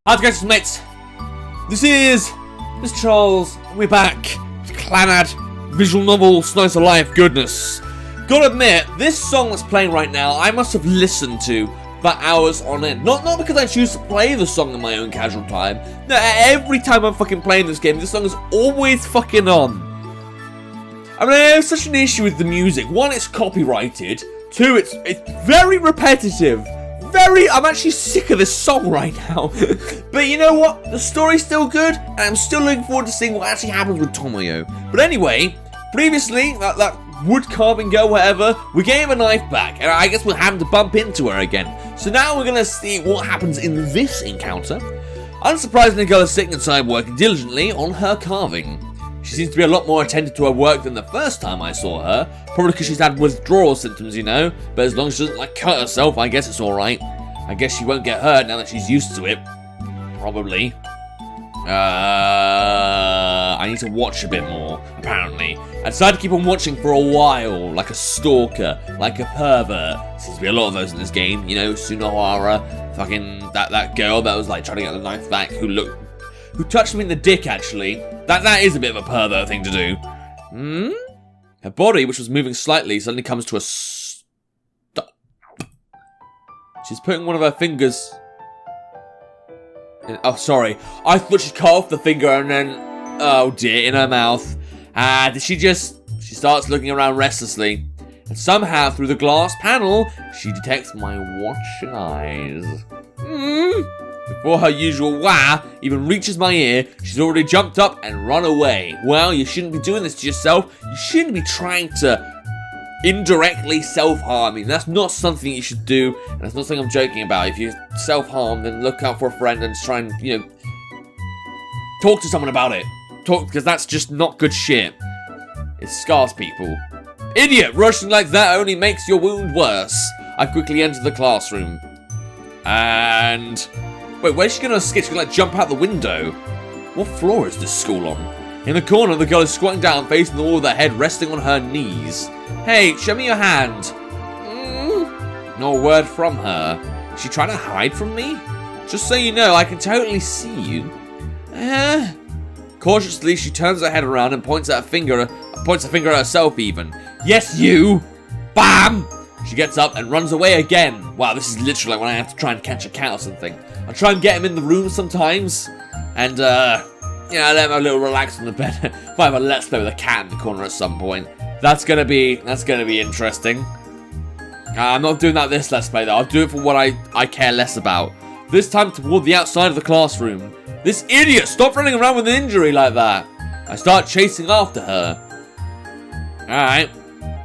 How's it going, mates? This is Mrjacharles, and we're back with Clannad, visual novel, slice of life goodness. Gotta admit, this song that's playing right now, I must have listened to for hours on end. Not because I choose to play the song in my own casual time. No, every time I'm fucking playing this game, this song is always fucking on. I mean, I have such an issue with the music. One, it's copyrighted. Two, it's very repetitive. I'm actually sick of this song right now. But you know what? The story's still good, and I'm still looking forward to seeing what actually happens with Tomoyo. But anyway, previously, that wood carving girl, whatever, we gave her knife back, and I guess we'll have to bump into her again. So now we're gonna see what happens in this encounter. Unsurprisingly, the girl is sitting inside working diligently on her carving. She seems to be a lot more attentive to her work than the first time I saw her. Probably because she's had withdrawal symptoms, you know. But as long as she doesn't, like, cut herself, I guess it's alright. I guess she won't get hurt now that she's used to it. Probably. I need to watch a bit more, apparently. I decided to keep on watching for a while, like a stalker, like a pervert. Seems to be a lot of those in this game, you know, Sunohara, fucking that girl that was, like, trying to get the knife back, who touched me in the dick, actually. That is a bit of a pervert thing to do. Her body, which was moving slightly, suddenly comes to a stop. She's putting one of her fingers in, oh, sorry. I thought she cut off the finger and then, oh dear, in her mouth. She starts looking around restlessly. And somehow, through the glass panel, she detects my watching eyes. Before her usual wah even reaches my ear, she's already jumped up and run away. Well, you shouldn't be doing this to yourself. You shouldn't be trying to indirectly self-harm. I mean, that's not something you should do, and that's not something I'm joking about. If you self-harm, then look out for a friend and try and, you know, talk to someone about it. Because that's just not good shit. It scars people. Idiot! Rushing like that only makes your wound worse. I quickly enter the classroom. And wait, where's she gonna escape? She's gonna, like, jump out the window. What floor is this school on? In the corner, the girl is squatting down, facing the wall with her head resting on her knees. Hey, show me your hand. No word from her. Is she trying to hide from me? Just so you know, I can totally see you. Cautiously, she turns her head around and points a finger at herself even. Yes, you! Bam! She gets up and runs away again. Wow, this is literally like when I have to try and catch a cat or something. I try and get him in the room sometimes, and yeah, I let him have a little relax on the bed. If I have a let's play with a cat in the corner at some point, that's gonna be interesting. I'm not doing that this let's play though. I'll do it for what I care less about. This time toward the outside of the classroom. This idiot! Stop running around with an injury like that. I start chasing after her. Alright.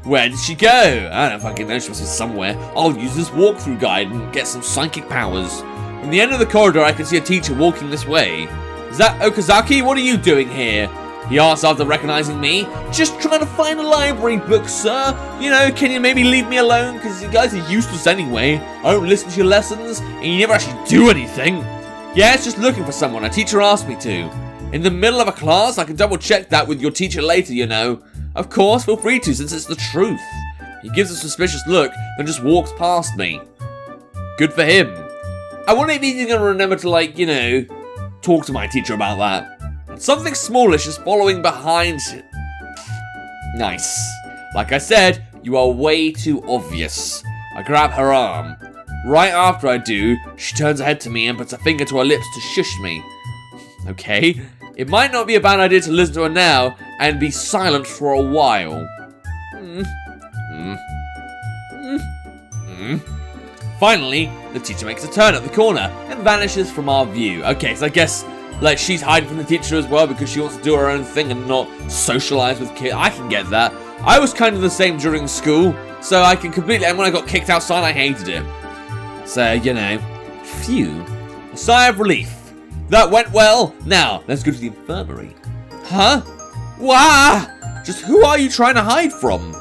Where did she go? I don't fucking know, she must be somewhere. I'll use this walkthrough guide and get some psychic powers. From the end of the corridor, I can see a teacher walking this way. Is that Okazaki? What are you doing here? He asks after recognizing me. Just trying to find a library book, sir. You know, can you maybe leave me alone? Because you guys are useless anyway. I don't listen to your lessons, and you never actually do anything. Yeah, it's just looking for someone. A teacher asked me to. In the middle of a class, I can double check that with your teacher later, you know. Of course, feel free to, since it's the truth. He gives a suspicious look, then just walks past me. Good for him. I wonder if he's going to remember to, like, you know, talk to my teacher about that. And something smallish is following behind. Nice. Like I said, you are way too obvious. I grab her arm. Right after I do, she turns her head to me and puts a finger to her lips to shush me. Okay. It might not be a bad idea to listen to her now and be silent for a while. Finally, the teacher makes a turn at the corner and vanishes from our view. Okay, so I guess, like, she's hiding from the teacher as well because she wants to do her own thing and not socialize with kids. I can get that. I was kind of the same during school, so I can completely, and when I got kicked outside, I hated it. So, you know, phew. A sigh of relief. That went well. Now, let's go to the infirmary. Huh? Wah! Just who are you trying to hide from?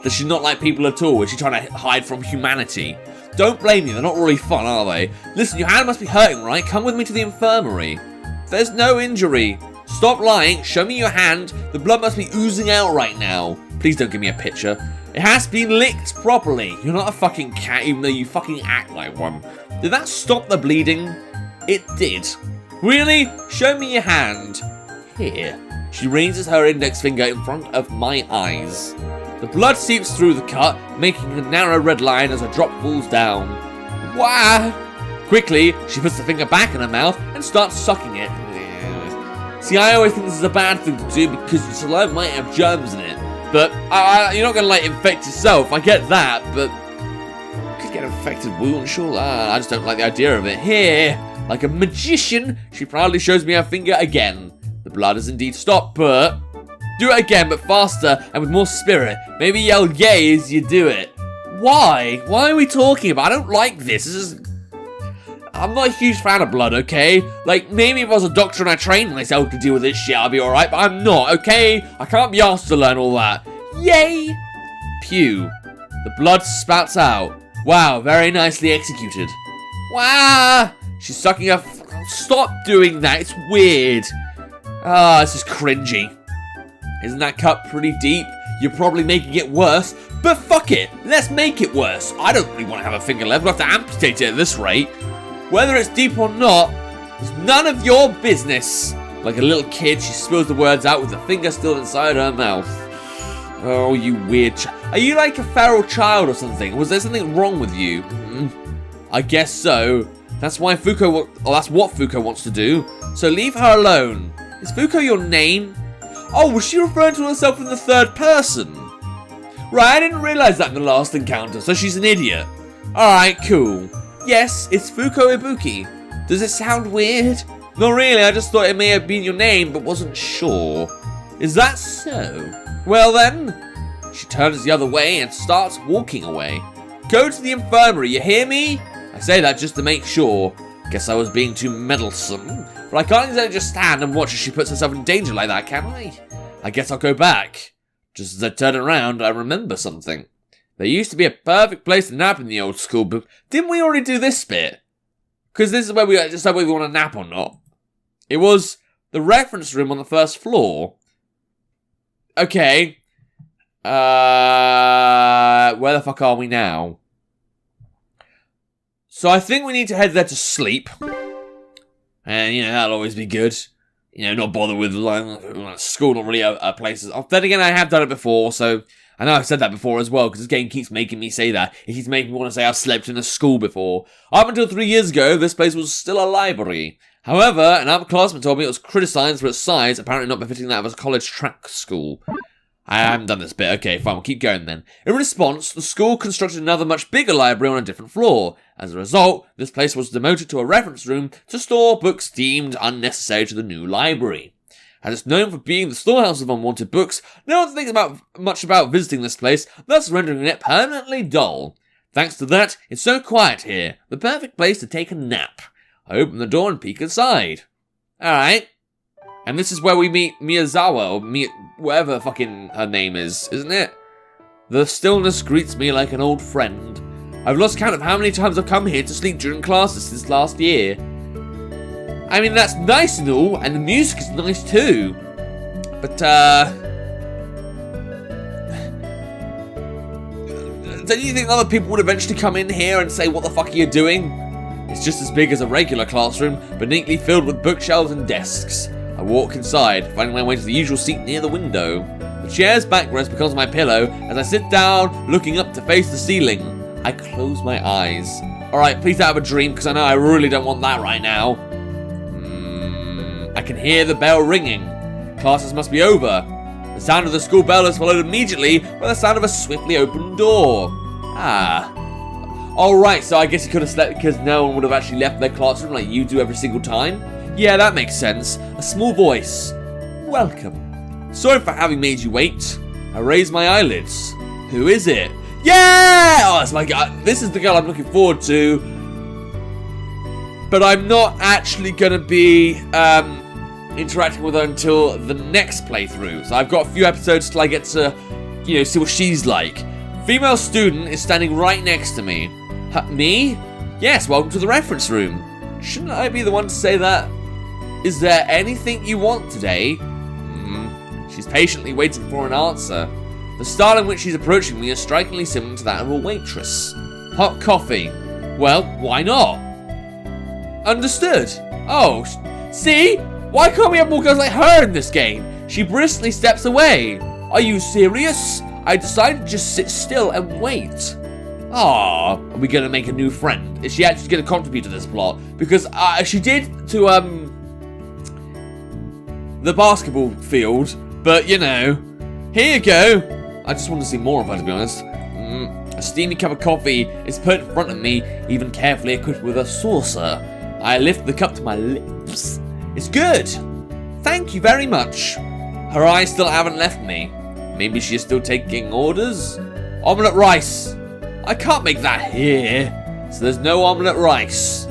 Does she not like people at all? Is she trying to hide from humanity? Don't blame me, they're not really fun, are they? Listen, your hand must be hurting, right? Come with me to the infirmary. There's no injury. Stop lying, show me your hand. The blood must be oozing out right now. Please don't give me a picture. It has been licked properly. You're not a fucking cat, even though you fucking act like one. Did that stop the bleeding? It did. Really? Show me your hand. Here. She raises her index finger in front of my eyes. The blood seeps through the cut, making a narrow red line as a drop falls down. Wah! Quickly, she puts the finger back in her mouth and starts sucking it. See, I always think this is a bad thing to do because your saliva might have germs in it. But you're not going to, like, infect yourself. I get that, but you could get an infected wound, sure. I just don't like the idea of it. Here, like a magician, she proudly shows me her finger again. The blood has indeed stopped, but do it again, but faster and with more spirit. Maybe yell yay as you do it. Why? Why are we talking about? I don't like this. This is... I'm not a huge fan of blood, okay? Like, maybe if I was a doctor and I trained myself to deal with this shit, I'd be alright, but I'm not, okay? I can't be asked to learn all that. Yay! Pew. The blood spouts out. Wow, very nicely executed. Wow! She's sucking her... Stop doing that, it's weird. This is cringy. Isn't that cut pretty deep? You're probably making it worse, but fuck it, let's make it worse. I don't really want to have a finger left, we'll have to amputate it at this rate. Whether it's deep or not, is none of your business. Like a little kid, she spills the words out with the finger still inside her mouth. Oh, you weird Are you like a feral child or something? Was there something wrong with you? I guess so. That's why that's what Fuko wants to do. So leave her alone. Is Fuko your name? Oh, was she referring to herself in the third person? Right, I didn't realize that in the last encounter, so she's an idiot. Alright, cool. Yes, it's Fuko Ibuki. Does it sound weird? Not really, I just thought it may have been your name, but wasn't sure. Is that so? Well then, she turns the other way and starts walking away. Go to the infirmary, you hear me? I say that just to make sure. Guess I was being too meddlesome. But I can't exactly just stand and watch as she puts herself in danger like that, can I? I guess I'll go back. Just as I turn around, I remember something. There used to be a perfect place to nap in the old school, but didn't we already do this bit? Because this is where we decide whether we want to nap or not. It was the reference room on the first floor. Okay. Where the fuck are we now? So I think we need to head there to sleep. And, that'll always be good. Not bother with school, not really a place. Then again, I have done it before, so... I know I've said that before as well, because this game keeps making me say that. It keeps making me want to say I've slept in a school before. Up until 3 years ago, this place was still a library. However, an upperclassman told me it was criticised for its size, apparently not befitting that of a college track school. I haven't done this bit. Okay, fine, we'll keep going then. In response, the school constructed another much bigger library on a different floor. As a result, this place was demoted to a reference room to store books deemed unnecessary to the new library. As it's known for being the storehouse of unwanted books, no one thinks much about visiting this place, thus rendering it permanently dull. Thanks to that, it's so quiet here, the perfect place to take a nap. I open the door and peek inside. Alright. And this is where we meet Miyazawa, or whatever fucking her name is, isn't it? The stillness greets me like an old friend. I've lost count of how many times I've come here to sleep during classes since last year. I mean, that's nice and all, and the music is nice too. But, don't you think other people would eventually come in here and say, what the fuck are you doing? It's just as big as a regular classroom, but neatly filled with bookshelves and desks. I walk inside, finding my way to the usual seat near the window. The chair's backrest becomes my pillow as I sit down, looking up to face the ceiling. I close my eyes. Alright, please don't have a dream, because I know I really don't want that right now. I can hear the bell ringing. Classes must be over. The sound of the school bell is followed immediately by the sound of a swiftly opened door. Alright, so I guess you could have slept because no one would have actually left their classroom like you do every single time. Yeah, that makes sense. A small voice. Welcome. Sorry for having made you wait. I raise my eyelids. Who is it? Yeah! Oh, it's my god. This is the girl I'm looking forward to. But I'm not actually going to be interacting with her until the next playthrough. So I've got a few episodes till I get to, see what she's like. Female student is standing right next to me. Me? Yes, welcome to the reference room. Shouldn't I be the one to say that? Is there anything you want today? She's patiently waiting for an answer. The style in which she's approaching me is strikingly similar to that of a waitress. Hot coffee. Well, why not? Understood. Oh, see? Why can't we have more girls like her in this game? She briskly steps away. Are you serious? I decided to just sit still and wait. Ah, are we gonna make a new friend? Is she actually gonna contribute to this plot? Because she did to the basketball field, but you know, here you go. I just want to see more of her, to be honest. A steamy cup of coffee is put in front of me, even carefully equipped with a saucer. I lift the cup to my lips. It's good. Thank you very much. Her eyes still haven't left me. Maybe she's still taking orders? Omelette rice. I can't make that here, so there's no omelette rice.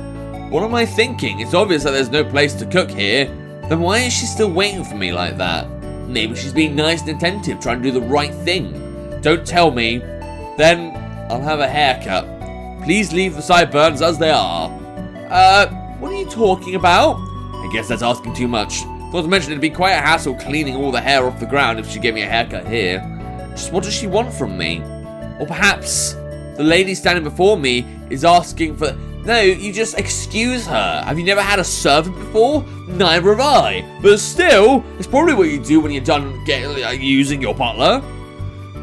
What am I thinking? It's obvious that there's no place to cook here. Then why is she still waiting for me like that? Maybe she's being nice and attentive, trying to do the right thing. Don't tell me. Then I'll have a haircut. Please leave the sideburns as they are. What are you talking about? I guess that's asking too much. Not to mention it'd be quite a hassle cleaning all the hair off the ground if she gave me a haircut here. Just what does she want from me? Or perhaps the lady standing before me is asking for... No, you just excuse her. Have you never had a servant before? Neither have I. But still, it's probably what you do when you're done using your butler.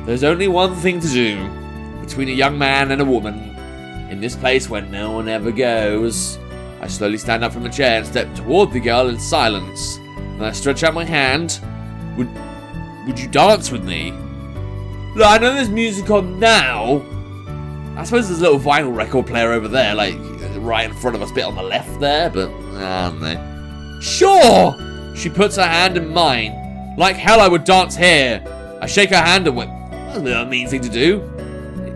There's only one thing to do between a young man and a woman in this place where no one ever goes. I slowly stand up from the chair and step toward the girl in silence. Then I stretch out my hand. Would you dance with me? Look, I know there's music on now. I suppose there's a little vinyl record player over there, like right in front of us, bit on the left there, but I don't know. Sure! She puts her hand in mine. Like hell I would dance here. I shake her hand and went, that's a mean thing to do.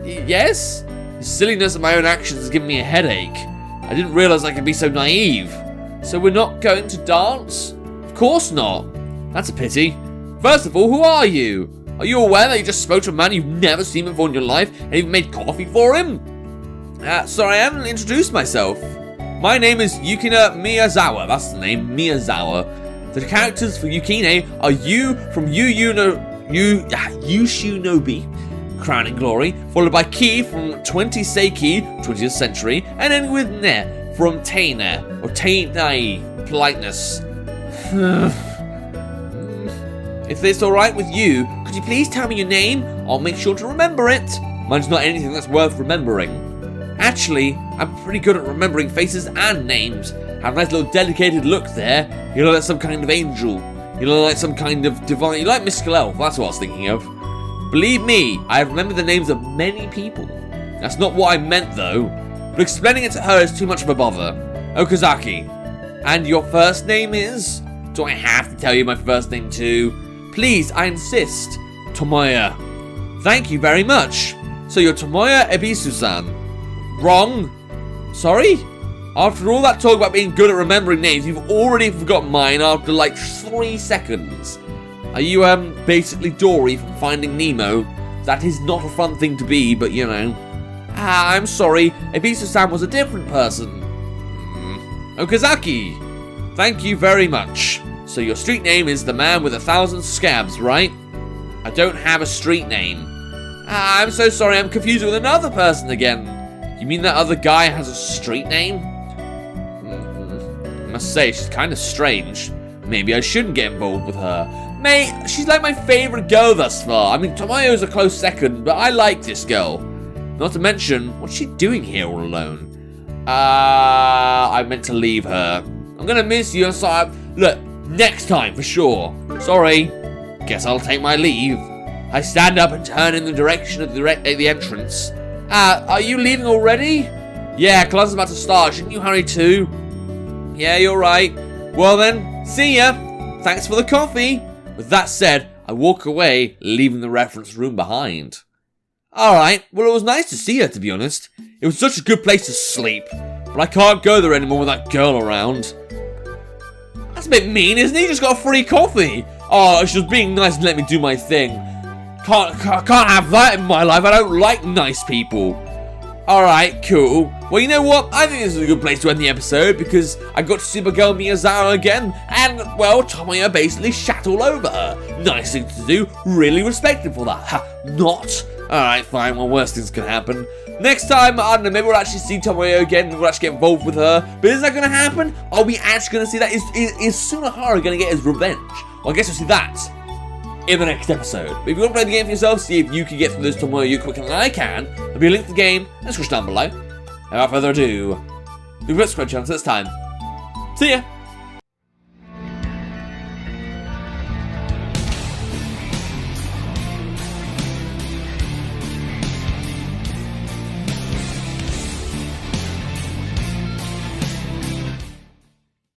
Yes? The silliness of my own actions has given me a headache. I didn't realize I could be so naive. So we're not going to dance? Of course not. That's a pity. First of all, who are you? Are you aware that you just spoke to a man you've never seen before in your life and even made coffee for him? Sorry, I haven't introduced myself. My name is Yukina Miyazawa. That's the name, Miyazawa. The characters for Yukine are you from Yushinobi, Crowning Glory, followed by Ki from 20 Seiki, 20th century, and ending with Ne from Teina, or Teinai, politeness. If it's alright with you, could you please tell me your name? I'll make sure to remember it. Mine's not anything that's worth remembering. Actually, I'm pretty good at remembering faces and names. Have a nice little dedicated look there. You look like some kind of angel. You look like some kind of divine. You like Mystical Elf, that's what I was thinking of. Believe me, I have remembered the names of many people. That's not what I meant though. But explaining it to her is too much of a bother. Okazaki. And your first name is? Do I have to tell you my first name too? Please, I insist. Tomoyo. Thank you very much. So you're Tomoyo Ebisu-san. Wrong. Sorry? After all that talk about being good at remembering names, you've already forgotten mine after like 3 seconds. Are you, basically Dory from Finding Nemo? That is not a fun thing to be, but you know. I'm sorry. Ebisu-san was a different person. Okazaki. Thank you very much. So your street name is the man with 1,000 scabs, right? I don't have a street name. I'm so sorry, I'm confused with another person again. You mean that other guy has a street name? I must say, she's kind of strange. Maybe I shouldn't get involved with her. Mate, she's like my favorite girl thus far. I mean, Tomoyo's a close second, but I like this girl. Not to mention, what's she doing here all alone? I meant to leave her. I'm gonna miss you, so look, next time for sure. Sorry. Guess I'll take my leave. I stand up and turn in the direction of the entrance. Are you leaving already? Yeah, class is about to start. Shouldn't you hurry too? Yeah, you're right. Well then, see ya. Thanks for the coffee. With that said, I walk away, leaving the reference room behind. Alright, well it was nice to see her, to be honest. It was such a good place to sleep. But I can't go there anymore with that girl around. That's a bit mean, isn't he? He just got a free coffee. Oh, she was being nice and let me do my thing. Can't have that in my life. I don't like nice people. Alright, cool. Well, you know what? I think this is a good place to end the episode because I got to see my girl Miyazawa again, and, well, Tomoyo basically shat all over her. Nice thing to do. Really respected for that. Ha, not. Alright, fine. Well, worse things can happen. Next time, I don't know, maybe we'll actually see Tomoyo again, we'll actually get involved with her. But is that going to happen? Are we actually going to see that? Is Sunahara going to get his revenge? Well, I guess we'll see that in the next episode. But if you want to play the game for yourself, see if you can get through this Tomoyo quicker than I can, there'll be a link to the game in the description down below. And without further ado, we've got Squid Chance this time. See ya!